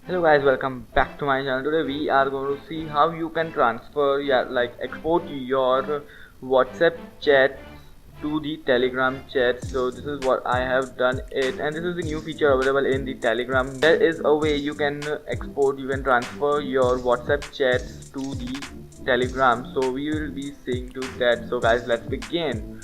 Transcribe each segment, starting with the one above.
Hello guys, welcome back to my channel. Today we are going to see how you can transfer, export your WhatsApp chats to the Telegram chat. So this is what I have done it, and this is the new feature available in the Telegram. There is a way you can you can transfer your WhatsApp chats to the Telegram. So we will be seeing to that. So guys, let's begin.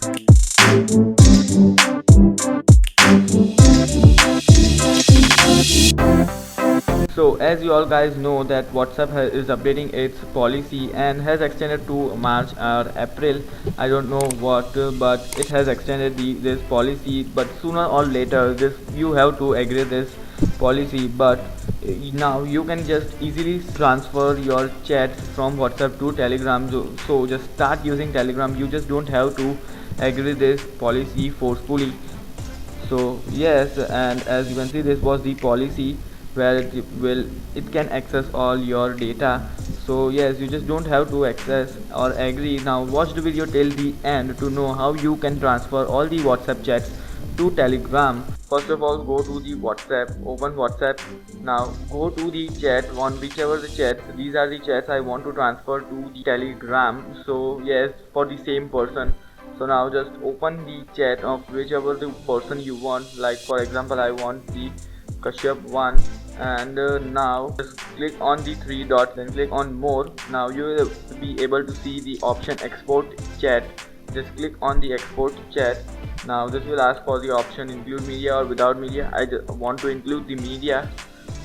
So as you all guys know that WhatsApp is updating its policy and has extended to March or April. I don't know what, but it has extended this policy. But sooner or later, you have to agree this policy. But now you can just easily transfer your chats from WhatsApp to Telegram. So just start using Telegram. You just don't have to agree this policy forcefully. So yes, and as you can see, this was the policy where it can access all your data. So yes, you just don't have to access or agree. Now watch the video till the end to know how you can transfer all the WhatsApp chats to Telegram. First of all, go to the WhatsApp, open WhatsApp. Now go to the chat on whichever the chats. These are the chats I want to transfer to the Telegram. So yes, for the same person. So now just open the chat of whichever the person you want. Like for example, I want the Kashyap one, and now just click on the three dots and click on more. Now you will be able to see the option export chat. Just click on the export chat. Now this will ask for the option include media or without media. I just want to include the media.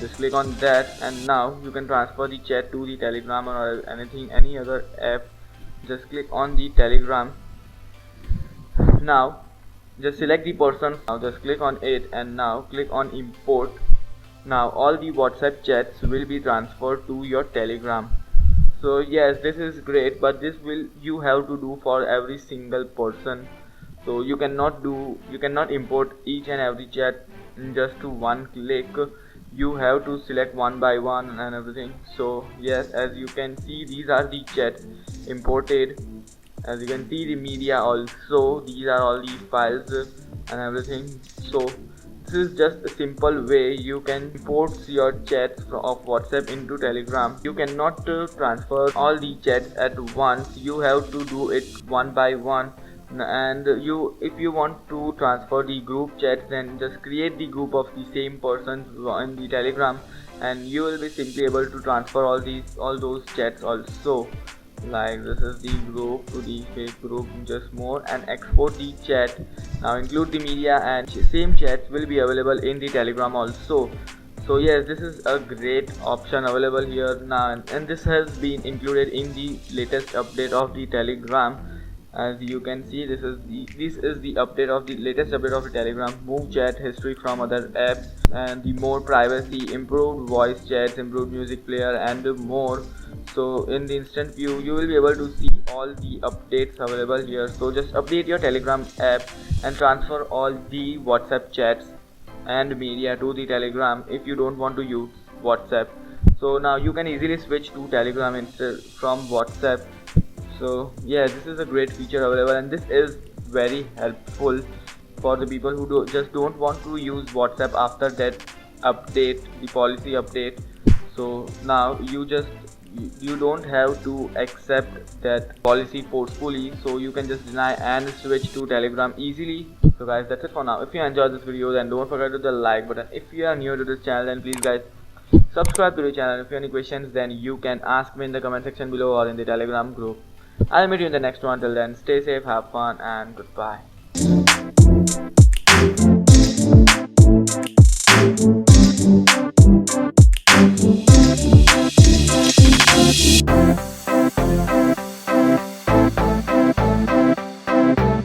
Just click on that, and now you can transfer the chat to the Telegram or any other app. Just click on the Telegram. Now just select the person. Now just click on it, and now click on import. Now all the WhatsApp chats will be transferred to your Telegram. So yes, this is great, but this will you have to do for every single person. So you cannot import each and every chat in just to one click. You have to select one by one and everything. So yes, as you can see, these are the chats imported. As you can see the media also, these are all the files and everything. So this is just a simple way you can import your chats of WhatsApp into Telegram. You cannot transfer all the chats at once. You have to do it one by one. And if you want to transfer the group chats, then just create the group of the same person in the Telegram, and you will be simply able to transfer all those chats also. Like this is the group to the fake group, just more, and export the chat. Now include the media, and same chats will be available in the Telegram also. So yes, this is a great option available here now, and this has been included in the latest update of the Telegram. As you can see, this is the latest update of the Telegram. Move chat history from other apps, and the more privacy, improved voice chats, improved music player, and more. So in the instant view, you will be able to see all the updates available here. So just update your Telegram app and transfer all the WhatsApp chats and media to the Telegram if you don't want to use WhatsApp. So now you can easily switch to Telegram instead from WhatsApp. So yeah, this is a great feature available, and this is very helpful for the people who just don't want to use WhatsApp after that update, the policy update. So now you don't have to accept that policy forcefully, so you can just deny and switch to Telegram easily. So guys, that's it for now. If you enjoyed this video, then don't forget to hit the like button. If you are new to this channel, then please guys subscribe to the channel. If you have any questions, then you can ask me in the comment section below or in the Telegram group. I'll meet you in the next one. Till then, stay safe, have fun, and goodbye.